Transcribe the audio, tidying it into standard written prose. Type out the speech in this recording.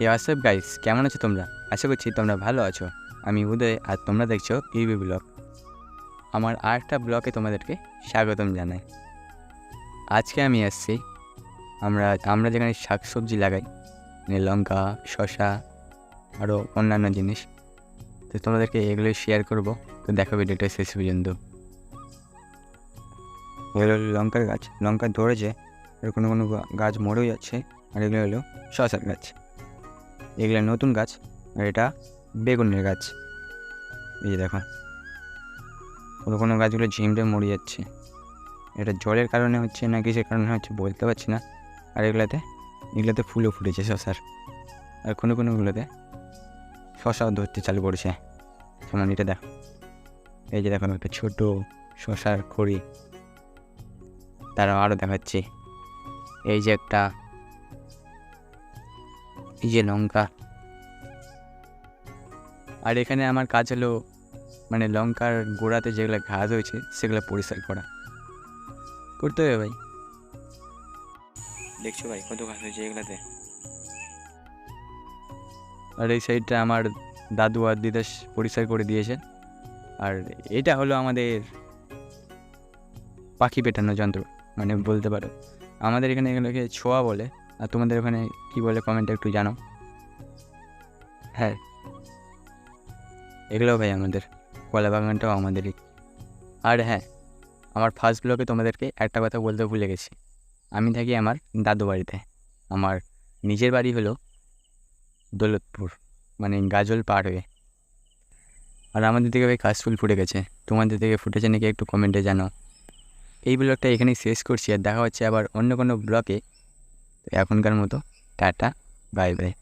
WhatsApp guys, কেমন আছো তোমরা? আশা করছি তোমরা ভালো আছো। আমি উদয় আর তোমরা দেখছো ইউবি ব্লগ। আমার আরেকটা ব্লগে তোমাদেরকে স্বাগতম জানাই। আজকে আমি আসছি আমরা যেখানে শাকসবজি লাগাই, মানে লঙ্কা, শসা, আরও অন্যান্য জিনিস, তো তোমাদেরকে এগুলোই শেয়ার করব। তো দেখো ভিডিওটা শেষ পর্যন্ত। এগুলো হলো লঙ্কার গাছ, লঙ্কা ধরেছে, আর কোনো কোনো গাছ মরেও যাচ্ছে। আর এগুলো হলো শসার গাছ, এগুলো নতুন গাছ। আর এটা বেগুনের গাছ। এই যে দেখো, কোনো কোনো গাছগুলো ঝিমটে মরে যাচ্ছে। এটা জলের কারণে হচ্ছে না কিসের কারণে হচ্ছে বলতে পারছি না। আর এগুলোতে ফুলও ফুটেছে শসার। আর কোনোগুলোতে শসাও ধরতে চালু করেছে। যেমন এটা দেখো, এই যে দেখো একটা ছোটো শসার খড়ি। তারাও আরও দেখাচ্ছি, এই যে একটা, এই যে লঙ্কা। আর এখানে আমার কাজ হলো মানে লঙ্কার গোড়াতে যেগুলো ঘাস হয়েছে সেগুলো পরিষ্কার করতে হবে ভাই। দেখছো ভাই কত ঘাস হয়েছে এগুলাতে। আর এই সাইডটা আমার দাদু আর দিদা পরিষ্কার করে দিয়েছে। আর এটা হলো আমাদের পাখি পেটানো যন্ত্র, মানে বলতে পারো। আমাদের এখানে এগুলোকে ছোঁয়া বলে, আর তোমাদের ওখানে কী বলে কমেন্টে একটু জানাও। হ্যাঁ, এগুলো ভাই আমাদের কলা বাগানটাও আমাদেরই। আর হ্যাঁ, আমার ফার্স্ট ব্লগে তোমাদেরকে একটা কথা বলতে ভুলে গেছি। আমি থাকি আমার দাদু বাড়িতে। আমার নিজের বাড়ি হলো দৌলতপুর, মানে গাজল পার হয়ে। আর আমাদের দিকে ভাই কাশফুল ফুটে গেছে। তোমাদের দিকে ফুটেছে নাকি একটু কমেন্টে জানাও। এই ব্লগটা এখানেই শেষ করছি, আর দেখা হচ্ছে আবার অন্য কোনো ব্লগে। তো এখনকার মতো টাটা, বাই বাই।